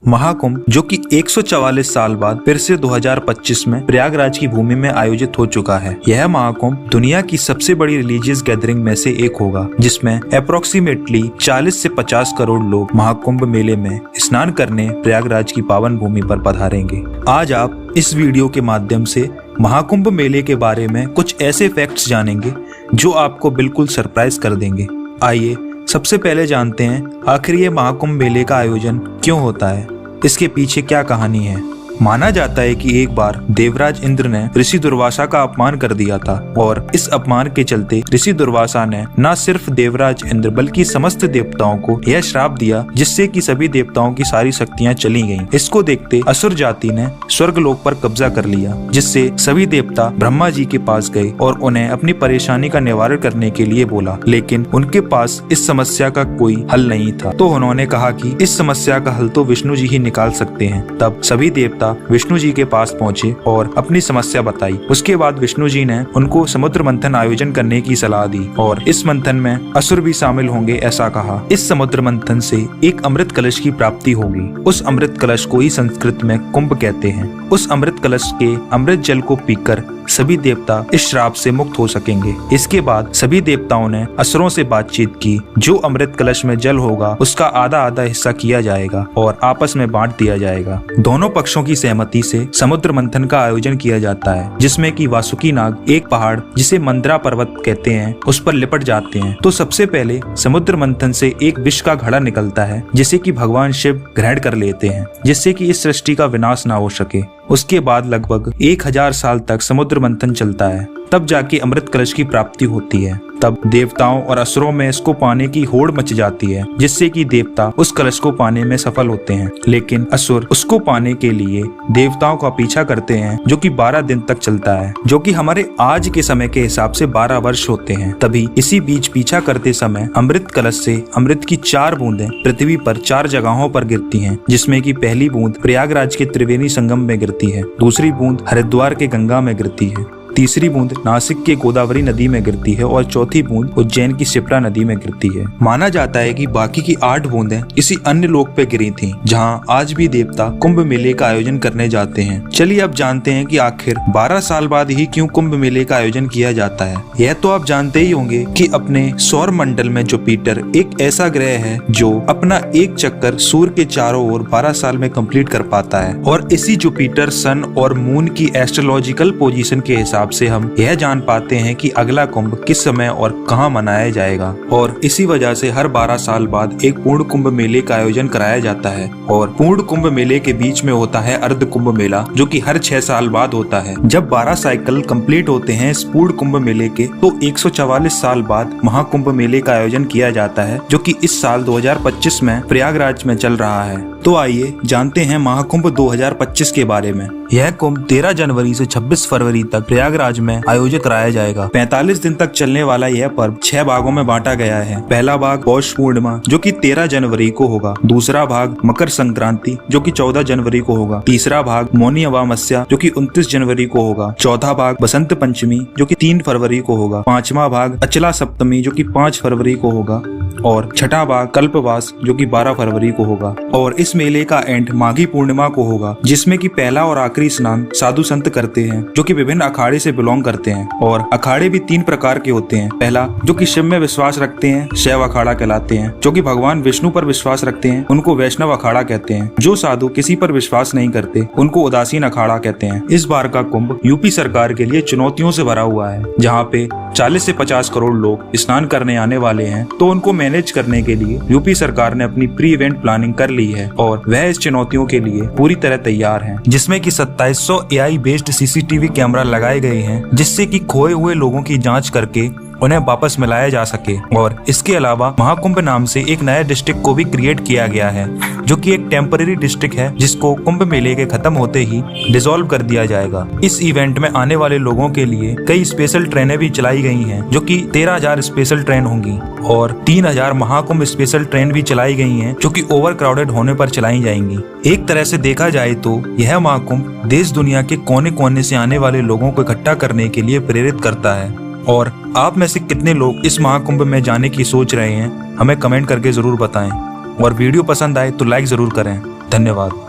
महाकुंभ जो कि 144 साल बाद फिर से 2025 में प्रयागराज की भूमि में आयोजित हो चुका है। यह महाकुंभ दुनिया की सबसे बड़ी रिलीजियस गैदरिंग में से एक होगा, जिसमें अप्रोक्सीमेटली 40 से 50 करोड़ लोग महाकुंभ मेले में स्नान करने प्रयागराज की पावन भूमि पर पधारेंगे। आज आप इस वीडियो के माध्यम से महाकुंभ मेले के बारे में कुछ ऐसे फैक्ट्स जानेंगे जो आपको बिल्कुल सरप्राइज कर देंगे। आइए सबसे पहले जानते हैं आखिर ये महाकुंभ मेले का आयोजन क्यों होता है, इसके पीछे क्या कहानी है। माना जाता है कि एक बार देवराज इंद्र ने ऋषि दुर्वासा का अपमान कर दिया था और इस अपमान के चलते ऋषि दुर्वासा ने न सिर्फ देवराज इंद्र बल्कि समस्त देवताओं को यह श्राप दिया, जिससे कि सभी देवताओं की सारी शक्तियां चली गईं। इसको देखते असुर जाति ने स्वर्गलोक पर कब्जा कर लिया, जिससे सभी देवता ब्रह्मा जी के पास गए और उन्हें अपनी परेशानी का निवारण करने के लिए बोला, लेकिन उनके पास इस समस्या का कोई हल नहीं था। तो उन्होंने कहा कि इस समस्या का हल तो विष्णु जी ही निकाल सकते हैं। तब सभी देवता विष्णु जी के पास पहुंचे और अपनी समस्या बताई। उसके बाद विष्णु जी ने उनको समुद्र मंथन आयोजन करने की सलाह दी और इस मंथन में असुर भी शामिल होंगे ऐसा कहा। इस समुद्र मंथन से एक अमृत कलश की प्राप्ति होगी। उस अमृत कलश को ही संस्कृत में कुंभ कहते हैं। उस अमृत कलश के अमृत जल को पीकर सभी देवता इस श्राप से मुक्त हो सकेंगे। इसके बाद सभी देवताओं ने असुरों से बातचीत की। जो अमृत कलश में जल होगा उसका आधा आधा हिस्सा किया जाएगा और आपस में बांट दिया जाएगा। दोनों पक्षों की सहमति से समुद्र मंथन का आयोजन किया जाता है, जिसमें कि वासुकी नाग एक पहाड़ जिसे मंदरा पर्वत कहते हैं उस पर लिपट जाते हैं। तो सबसे पहले समुद्र मंथन से एक विष का घड़ा निकलता है, जिसे कि भगवान शिव ग्रहण कर लेते हैं, जिससे कि इस सृष्टि का विनाश ना हो सके। उसके बाद लगभग 1000 साल तक समुद्र मंथन चलता है, तब जाके अमृत कलश की प्राप्ति होती है। तब देवताओं और असुरों में इसको पाने की होड़ मच जाती है, जिससे कि देवता उस कलश को पाने में सफल होते हैं, लेकिन असुर उसको पाने के लिए देवताओं का पीछा करते हैं, जो कि 12 दिन तक चलता है, जो कि हमारे आज के समय के हिसाब से 12 वर्ष होते हैं। तभी इसी बीच पीछा करते समय अमृत कलश से अमृत की 4 बूंदें पृथ्वी पर 4 जगहों पर गिरती हैं, जिसमें की पहली बूंद प्रयागराज के त्रिवेणी संगम में गिरती है, दूसरी बूंद हरिद्वार के गंगा में गिरती है, तीसरी बूंद नासिक के गोदावरी नदी में गिरती है और चौथी बूंद उज्जैन की शिप्रा नदी में गिरती है। माना जाता है कि बाकी की 8 बूंदें किसी अन्य लोक पे गिरी थीं, जहां आज भी देवता कुंभ मेले का आयोजन करने जाते हैं। चलिए अब जानते हैं कि आखिर 12 साल बाद ही क्यों कुंभ मेले का आयोजन किया जाता है। यह तो आप जानते ही होंगे कि अपने सौर मंडल में जुपिटर एक ऐसा ग्रह है जो अपना एक चक्कर सूर्य के चारों ओर 12 साल में कंप्लीट कर पाता है, और इसी जुपिटर, सन और मून की एस्ट्रोलॉजिकल पोजीशन के हिसाब से हम यह जान पाते हैं कि अगला कुंभ किस समय और कहां मनाया जाएगा। और इसी वजह से हर 12 साल बाद एक पूर्ण कुंभ मेले का आयोजन कराया जाता है, और पूर्ण कुंभ मेले के बीच में होता है अर्ध कुंभ मेला, जो कि हर 6 साल बाद होता है। जब 12 साइकिल कंप्लीट होते हैं इस पूर्ण कुंभ मेले के, तो 144 साल बाद महाकुंभ मेले का आयोजन किया जाता है, जो कि इस साल 2025 में प्रयागराज में चल रहा है। तो आइए जानते हैं महाकुंभ 2025 के बारे में। यह कुंभ 13 जनवरी से 26 फरवरी तक प्रयागराज में आयोजित कराया जाएगा। 45 दिन तक चलने वाला यह पर्व 6 भागों में बांटा गया है। पहला भाग पौष पूर्णिमा, जो कि 13 जनवरी को होगा। दूसरा भाग मकर संक्रांति, जो कि 14 जनवरी को होगा। तीसरा भाग मौनी अमावस्या, जो कि 29 जनवरी को होगा। चौथा भाग बसंत पंचमी, जो कि 3 फरवरी को होगा। पांचवा भाग अचला सप्तमी, जो कि 5 फरवरी को होगा, और छठा भाग कल्पवास, जो कि 12 फरवरी को होगा। और इस मेले का एंड माघी पूर्णिमा को होगा, जिसमें कि पहला और आखिरी स्नान साधु संत करते हैं, जो कि विभिन्न अखाड़े से बिलोंग करते हैं। और अखाड़े भी 3 प्रकार के होते हैं। पहला, जो कि शिव में विश्वास रखते हैं, शैव अखाड़ा कहलाते हैं। जो कि भगवान विष्णु पर विश्वास रखते हैं, उनको वैष्णव अखाड़ा कहते हैं। जो साधु किसी पर विश्वास नहीं करते, उनको उदासीन अखाड़ा कहते हैं। इस बार का कुंभ यूपी सरकार के लिए चुनौतियों से भरा हुआ है, जहाँ पे 40 से 50 करोड़ लोग स्नान करने आने वाले हैं। तो उनको मैनेज करने के लिए यूपी सरकार ने अपनी प्री इवेंट प्लानिंग कर ली है, और वह इस चुनौतियों के लिए पूरी तरह तैयार है, जिसमें कि 2700 AI बेस्ड CCTV कैमरा लगाए गए हैं, जिससे कि खोए हुए लोगों की जांच करके उन्हें वापस मिलाया जा सके। और इसके अलावा महाकुंभ नाम से एक नया डिस्ट्रिक्ट को भी क्रिएट किया गया है, जो कि एक टेम्पररी डिस्ट्रिक्ट है, जिसको कुंभ मेले के खत्म होते ही डिसॉल्व कर दिया जाएगा। इस इवेंट में आने वाले लोगों के लिए कई स्पेशल ट्रेनें भी चलाई गई हैं, जो कि 13,000 स्पेशल ट्रेन होंगी, और 3,000 महाकुंभ स्पेशल ट्रेन भी चलाई गई हैं, जो कि ओवर क्राउडेड होने पर चलाई जाएंगी। एक तरह से देखा जाए तो यह महाकुंभ देश दुनिया के कोने कोने से आने वाले लोगों को इकट्ठा करने के लिए प्रेरित करता है। और आप में से कितने लोग इस महाकुंभ में जाने की सोच रहे हैं, हमें कमेंट करके जरूर बताएं। और वीडियो पसंद आए तो लाइक जरूर करें। धन्यवाद।